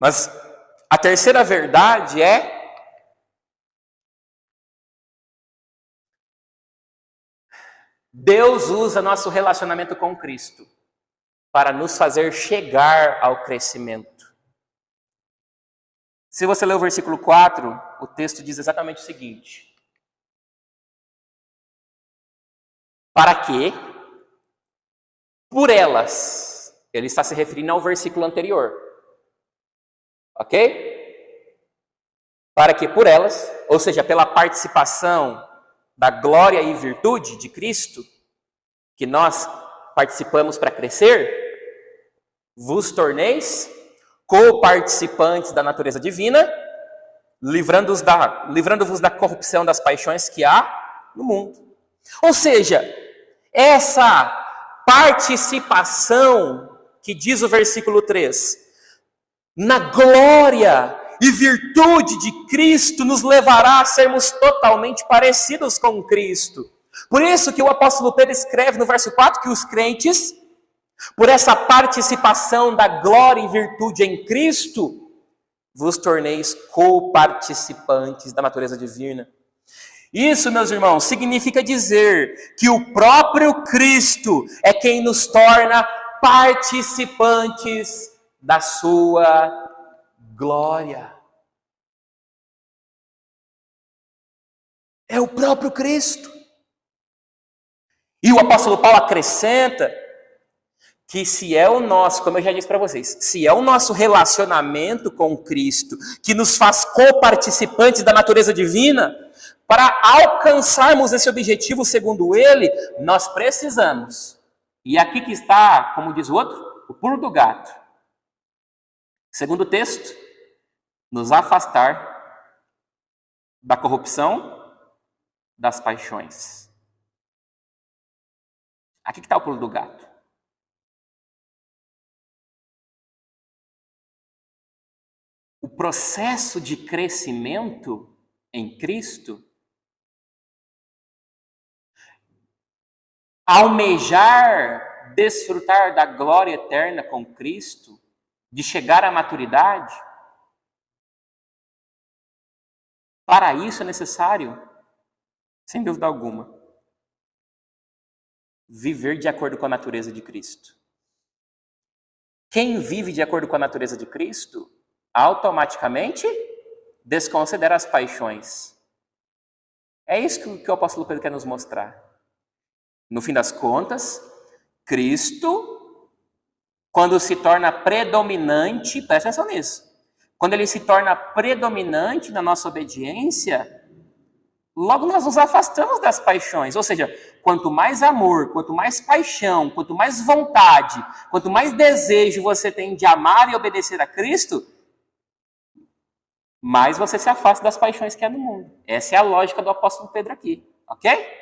Mas a terceira verdade é Deus usa nosso relacionamento com Cristo para nos fazer chegar ao crescimento. Se você ler o versículo 4, o texto diz exatamente o seguinte: para que, por elas, ele está se referindo ao versículo anterior, ok? Para que por elas, ou seja, pela participação da glória e virtude de Cristo, que nós participamos para crescer, vos torneis co-participantes da natureza divina, livrando-vos da corrupção das paixões que há no mundo. Ou seja, essa participação que diz o versículo 3, na glória e virtude de Cristo, nos levará a sermos totalmente parecidos com Cristo. Por isso que o apóstolo Pedro escreve no verso 4 que os crentes, por essa participação da glória e virtude em Cristo, vos torneis co-participantes da natureza divina. Isso, meus irmãos, significa dizer que o próprio Cristo é quem nos torna participantes da sua glória. É o próprio Cristo. E o apóstolo Paulo acrescenta que se é o nosso, como eu já disse para vocês, se é o nosso relacionamento com Cristo que nos faz co-participantes da natureza divina, para alcançarmos esse objetivo segundo ele, nós precisamos, e aqui que está, como diz o outro, o pulo do gato. Segundo o texto, nos afastar da corrupção das paixões. Aqui que está o pulo do gato. O processo de crescimento em Cristo, almejar desfrutar da glória eterna com Cristo, de chegar à maturidade, para isso é necessário, sem dúvida alguma, viver de acordo com a natureza de Cristo. Quem vive de acordo com a natureza de Cristo, automaticamente desconsidera as paixões. É isso que o apóstolo Pedro quer nos mostrar. No fim das contas, Cristo, quando se torna predominante, presta atenção nisso, quando ele se torna predominante na nossa obediência, logo nós nos afastamos das paixões. Ou seja, quanto mais amor, quanto mais paixão, quanto mais vontade, quanto mais desejo você tem de amar e obedecer a Cristo, mais você se afasta das paixões que há no mundo. Essa é a lógica do apóstolo Pedro aqui, ok?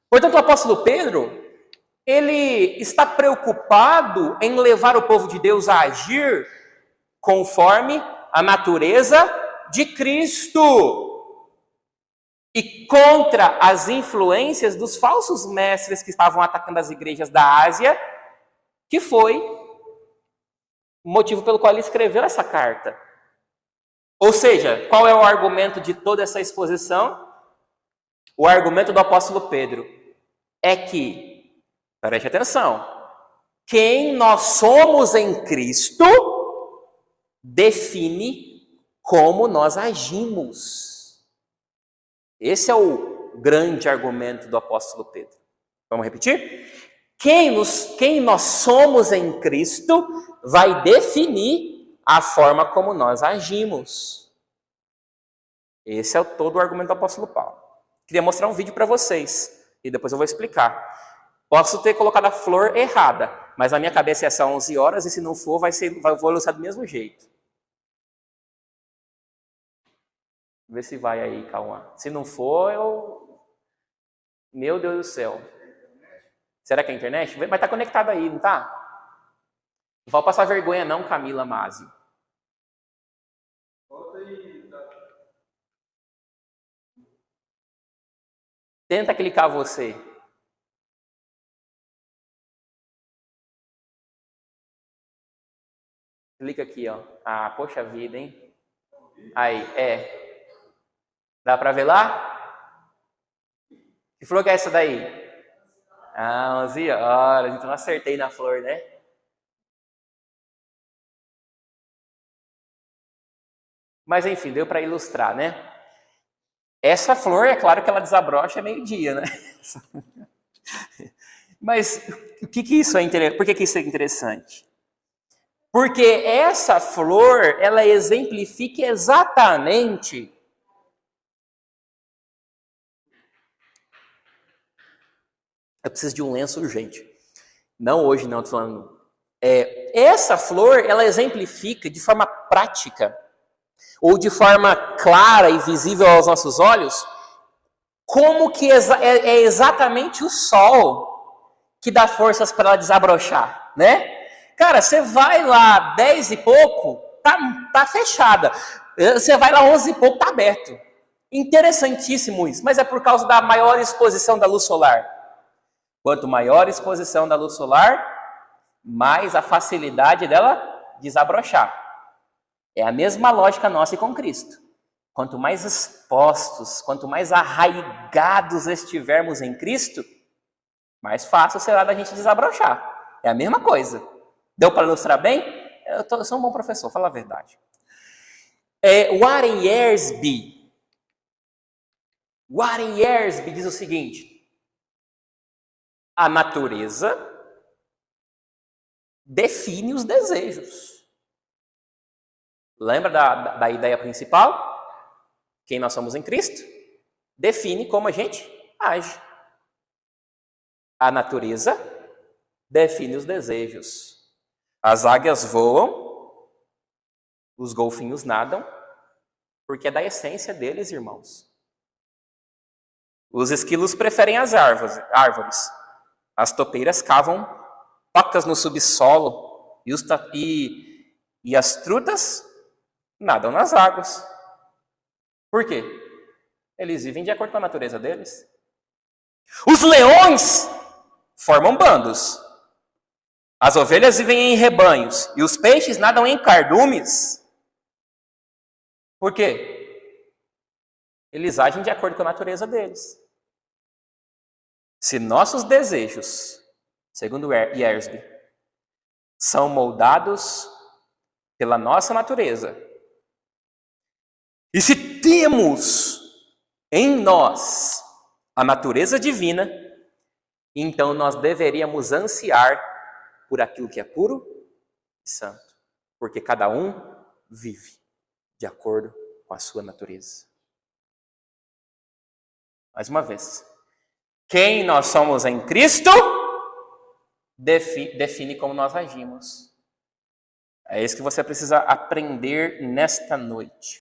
Portanto, o apóstolo Pedro, ele está preocupado em levar o povo de Deus a agir conforme a natureza de Cristo e contra as influências dos falsos mestres que estavam atacando as igrejas da Ásia, que foi o motivo pelo qual ele escreveu essa carta. Ou seja, qual é o argumento de toda essa exposição? O argumento do apóstolo Pedro é que, preste atenção, quem nós somos em Cristo define como nós agimos. Esse é o grande argumento do apóstolo Pedro. Vamos repetir? Quem nós somos em Cristo vai definir a forma como nós agimos. Esse é todo o argumento do apóstolo Paulo. Queria mostrar um vídeo para vocês. E depois eu vou explicar. Posso ter colocado a flor errada, mas na minha cabeça é essa 11 horas, e se não for, vou ilustrar do mesmo jeito. Vê se vai aí, Cauã. Se não for, meu Deus do céu. Será que é a internet? Mas tá conectado aí, não tá? Não vou passar vergonha não, Camila Masi. Tenta clicar você. Clica aqui, ó. Ah, poxa vida, hein? Aí, Dá pra ver lá? Que flor que é essa daí? Ah, 11 horas. Então eu acertei na flor, né? Mas enfim, deu para ilustrar, né? Essa flor, é claro que ela desabrocha meio-dia, né? Mas o que isso é interessante? Por que isso é interessante? Porque essa flor, ela exemplifica exatamente eu preciso de um lenço urgente. Não hoje, não, estou falando. Essa flor, ela exemplifica de forma prática, ou de forma clara e visível aos nossos olhos, como que é exatamente o sol que dá forças para ela desabrochar, né? Cara, você vai lá 10 e pouco, tá fechada. Você vai lá 11 e pouco, tá aberto. Interessantíssimo isso, mas é por causa da maior exposição da luz solar. Quanto maior a exposição da luz solar, mais a facilidade dela desabrochar. É a mesma lógica nossa e com Cristo. Quanto mais expostos, quanto mais arraigados estivermos em Cristo, mais fácil será da gente desabrochar. É a mesma coisa. Deu para ilustrar bem? Eu sou um bom professor, fala a verdade. Warren Wiersbe diz o seguinte: a natureza define os desejos. Lembra da ideia principal? Quem nós somos em Cristo define como a gente age. A natureza define os desejos. As águias voam, os golfinhos nadam, porque é da essência deles, irmãos. Os esquilos preferem as árvores. As topeiras cavam tocas no subsolo e as trutas nadam nas águas. Por quê? Eles vivem de acordo com a natureza deles. Os leões formam bandos. As ovelhas vivem em rebanhos e os peixes nadam em cardumes. Por quê? Eles agem de acordo com a natureza deles. Se nossos desejos, segundo Wiersbe, são moldados pela nossa natureza, e se temos em nós a natureza divina, então nós deveríamos ansiar por aquilo que é puro e santo, porque cada um vive de acordo com a sua natureza. Mais uma vez, quem nós somos em Cristo define como nós agimos. É isso que você precisa aprender nesta noite.